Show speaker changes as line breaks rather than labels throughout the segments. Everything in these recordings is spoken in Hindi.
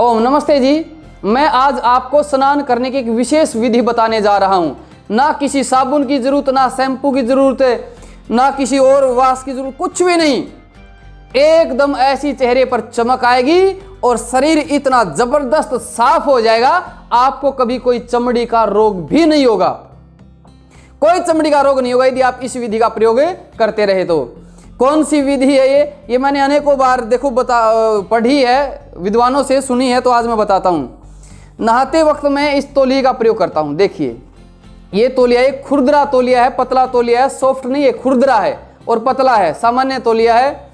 ओम नमस्ते जी। मैं आज आपको स्नान करने की एक विशेष विधि बताने जा रहा हूँ। ना किसी साबुन की जरूरत, ना शैम्पू की जरूरत है, ना किसी और वास की जरूरत, कुछ भी नहीं। एकदम ऐसी चेहरे पर चमक आएगी और शरीर इतना जबरदस्त साफ हो जाएगा, आपको कभी कोई चमड़ी का रोग भी नहीं होगा। कोई चमड़ी का रोग नहीं होगा यदि आप इस विधि का प्रयोग करते रहे तो। कौन सी विधि है ये मैंने अनेकों बार पढ़ी है, विद्वानों से सुनी है, तो आज मैं बताता हूँ। नहाते वक्त मैं इस तौलिए का प्रयोग करता हूँ। देखिए, ये तौलिया एक खुरदरा तौलिया है, पतला तौलिया है, सॉफ्ट नहीं है, खुरदरा है और पतला है, सामान्य तौलिया है।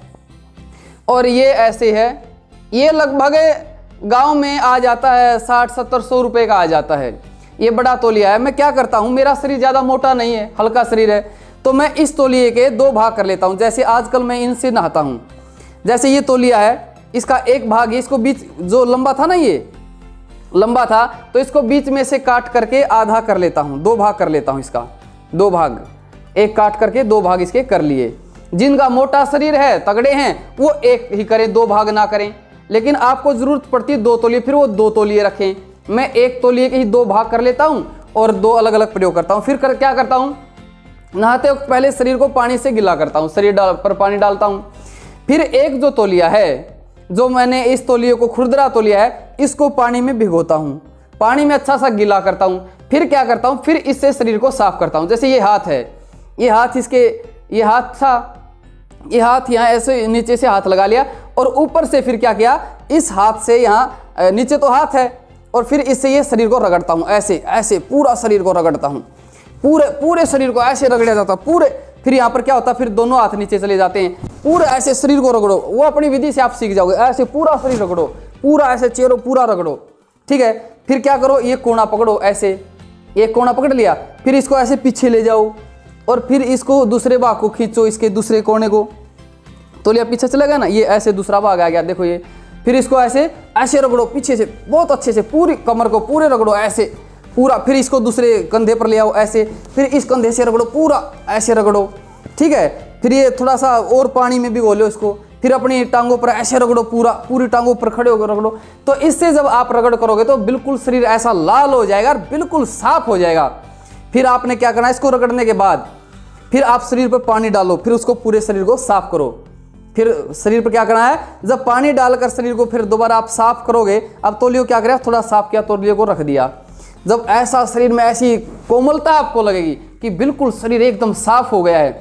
और ये ऐसे है, ये लगभग गांव में आ जाता है 60-70-100 रुपये का आ जाता है। ये बड़ा तौलिया है। मैं क्या करता हूँ, मेरा शरीर ज़्यादा मोटा नहीं है, हल्का शरीर है, तो मैं इस तौलिए के 2 भाग कर लेता हूँ। जैसे आजकल मैं इनसे नहाता हूँ। जैसे ये तौलिया है, इसका एक भाग, इसको बीच जो लंबा था ना, ये लंबा था, तो इसको बीच में से काट करके आधा कर लेता हूँ, 2 भाग कर लेता हूँ। इसका 2 भाग, एक काट करके 2 भाग इसके कर लिए। जिनका मोटा शरीर है, तगड़े हैं, वो एक ही करें, 2 भाग ना करें। लेकिन आपको जरूरत पड़ती है 2 तौलिए, फिर वो 2 तौलिए रखें। मैं एक तौलिए के ही 2 भाग कर लेता हूँ और 2 अलग अलग प्रयोग करता हूँ। फिर क्या करता हूँ, नहाते वक्त पहले शरीर को पानी से गिला करता हूँ, शरीर पर पानी डालता हूँ। फिर एक जो तौलिया है, जो मैंने इस तौलिए को खुरदरा तौलिया है, इसको पानी में भिगोता हूँ, पानी में अच्छा सा गिला करता हूँ। फिर क्या करता हूँ, फिर इससे शरीर को साफ करता हूँ। जैसे ये हाथ है, ये हाथ इसके, ये हाथ था, ये हाथ यहाँ ऐसे नीचे से हाथ लगा लिया और ऊपर से फिर क्या किया, इस हाथ से यहाँ नीचे तो हाथ है और फिर इससे ये शरीर को रगड़ता हूँ, ऐसे ऐसे पूरा शरीर को रगड़ता हूँ, पूरे शरीर को ऐसे रगड़ा जाता है पूरे। फिर यहाँ पर क्या होता है, फिर दोनों हाथ नीचे चले जाते हैं, पूरे ऐसे शरीर को रगड़ो। वो अपनी विधि से आप सीख जाओगे, ऐसे पूरा शरीर रगड़ो, पूरा ऐसे चेहरा पूरा रगड़ो, ठीक है। फिर क्या करो, ये कोना पकड़ो, ऐसे एक कोना पकड़ लिया, फिर इसको ऐसे पीछे ले जाओ और फिर इसको दूसरे भाग को खींचो, इसके दूसरे कोने को, तो लिया पीछे चला गया ना, ये ऐसे दूसरा भाग आ गया, देखो ये। फिर इसको ऐसे ऐसे रगड़ो पीछे से, बहुत अच्छे से, पूरी कमर को पूरे रगड़ो ऐसे पूरा। फिर इसको दूसरे कंधे पर ले आओ ऐसे, फिर इस कंधे से रगड़ो, पूरा ऐसे रगड़ो, ठीक है। फिर ये थोड़ा सा और पानी में भिगो लो इसको, फिर अपनी टांगों पर ऐसे रगड़ो, पूरी टांगों पर खड़े होकर रगड़ो। तो इससे जब आप रगड़ करोगे तो बिल्कुल शरीर ऐसा लाल हो जाएगा और बिल्कुल साफ हो जाएगा। फिर आपने क्या करना है, इसको रगड़ने के बाद फिर आप शरीर पर पानी डालो, फिर उसको पूरे शरीर को साफ करो। फिर शरीर पर क्या करना है, जब पानी डालकर शरीर को फिर दोबारा आप साफ करोगे, अब तौलियो क्या करें, थोड़ा साफ किया, तौलियो को रख दिया। जब ऐसा शरीर में ऐसी कोमलता आपको लगेगी कि बिल्कुल शरीर एकदम साफ हो गया है,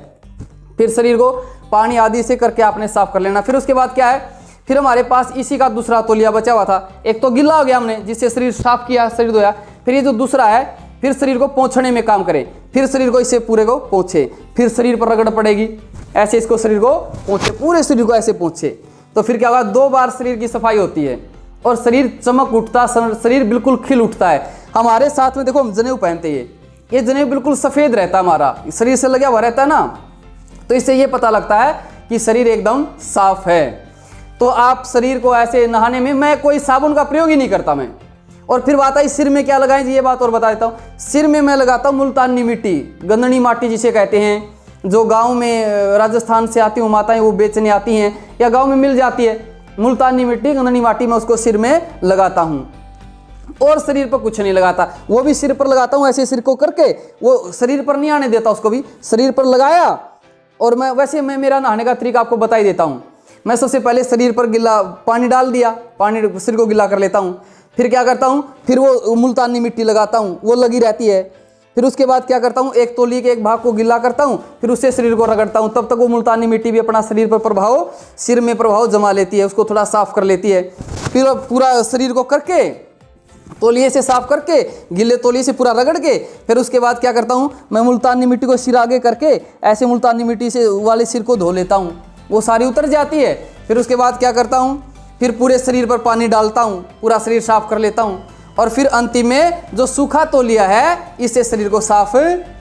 फिर शरीर को पानी आदि से करके आपने साफ कर लेना। फिर उसके बाद क्या है, फिर हमारे पास इसी का दूसरा तौलिया बचा हुआ था। एक तो गिल्ला हो गया हमने, जिससे शरीर साफ किया, शरीर धोया। फिर ये जो दूसरा है, फिर शरीर को पोंछने में काम करे, फिर शरीर को इससे पूरे को पोंछे, फिर शरीर पर रगड़ पड़ेगी, ऐसे इसको शरीर को पोंछे, पूरे शरीर को ऐसे पोंछे। तो फिर क्या होगा, 2 बार शरीर की सफाई होती है और शरीर चमक उठता, शरीर बिल्कुल खिल उठता है। हमारे साथ में देखो हम जनेऊ पहनते हैं, ये जनेऊ बिल्कुल सफ़ेद रहता है, हमारा शरीर से लगा हुआ रहता है ना, तो इससे ये पता लगता है कि शरीर एकदम साफ है। तो आप शरीर को ऐसे नहाने में, मैं कोई साबुन का प्रयोग ही नहीं करता मैं। और फिर बात आई सिर में क्या लगाएं जी, ये बात और बता देता हूँ। सिर में मैं लगाता हूँ मुल्तानी मिट्टी, गंदनी माटी जिसे कहते हैं, जो गाँव में राजस्थान से आती हूँ माताएँ, वो बेचने आती हैं या गाँव में मिल जाती है। मुल्तानी मिट्टी, गंदनी माटी, मैं उसको सिर में लगाता हूँ और शरीर पर कुछ नहीं लगाता। वो भी सिर पर लगाता हूँ, ऐसे सिर को करके, वो शरीर पर नहीं आने देता, उसको भी शरीर पर लगाया। और मैं मेरा नहाने का तरीका आपको बता ही देता हूँ। मैं सबसे पहले शरीर पर गिला पानी डाल दिया, पानी शरीर को गिला कर लेता हूँ। फिर क्या करता हूँ, फिर वो मुल्तानी मिट्टी लगाता हूँ, वो लगी रहती है। फिर उसके बाद क्या करता हूँ, एक तौलिए के एक भाग को गिला करता हूँ, फिर उससे शरीर को रगड़ता हूँ। तब तक वो मुल्तानी मिट्टी भी अपना शरीर पर सिर में प्रभाव जमा लेती है, उसको थोड़ा साफ कर लेती है। फिर पूरा शरीर को करके तौलिए से साफ करके, गिले तौलिए से पूरा रगड़ के, फिर उसके बाद क्या करता हूँ, मैं मुल्तानी मिट्टी को सिर आगे करके ऐसे मुल्तानी मिट्टी से वाले सिर को धो लेता हूँ, वो सारी उतर जाती है। फिर उसके बाद क्या करता हूँ, फिर पूरे शरीर पर पानी डालता हूँ, पूरा शरीर साफ कर लेता हूँ। और फिर अंतिम में जो सूखा तौलिया है, इससे शरीर को साफ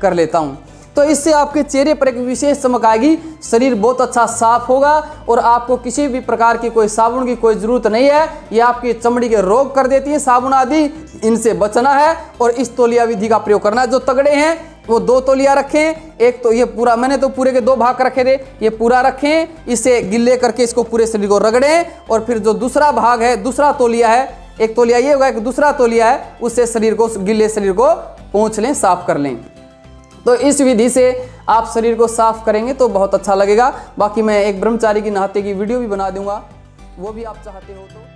कर लेता हूँ। तो इससे आपके चेहरे पर एक विशेष चमक आएगी, शरीर बहुत अच्छा साफ होगा और आपको किसी भी प्रकार की कोई साबुन की कोई ज़रूरत नहीं है। ये आपकी चमड़ी के रोग कर देती है साबुन आदि, इनसे बचना है और इस तौलिया विधि का प्रयोग करना है। जो तगड़े हैं वो 2 तौलिया रखें, एक तो ये पूरा, मैंने तो पूरे के 2 भाग रखे थे, ये पूरा रखें, इसे गिल्ले करके इसको पूरे शरीर को रगड़ें। और फिर जो दूसरा भाग है, दूसरा तौलिया है, एक तौलिया ये होगा, एक दूसरा तौलिया है, उससे शरीर को, गीले शरीर को पोंछ लें, साफ कर लें। तो इस विधि से आप शरीर को साफ करेंगे तो बहुत अच्छा लगेगा। बाकी मैं एक ब्रह्मचारी की नहाते की वीडियो भी बना दूंगा, वो भी आप चाहते हो तो।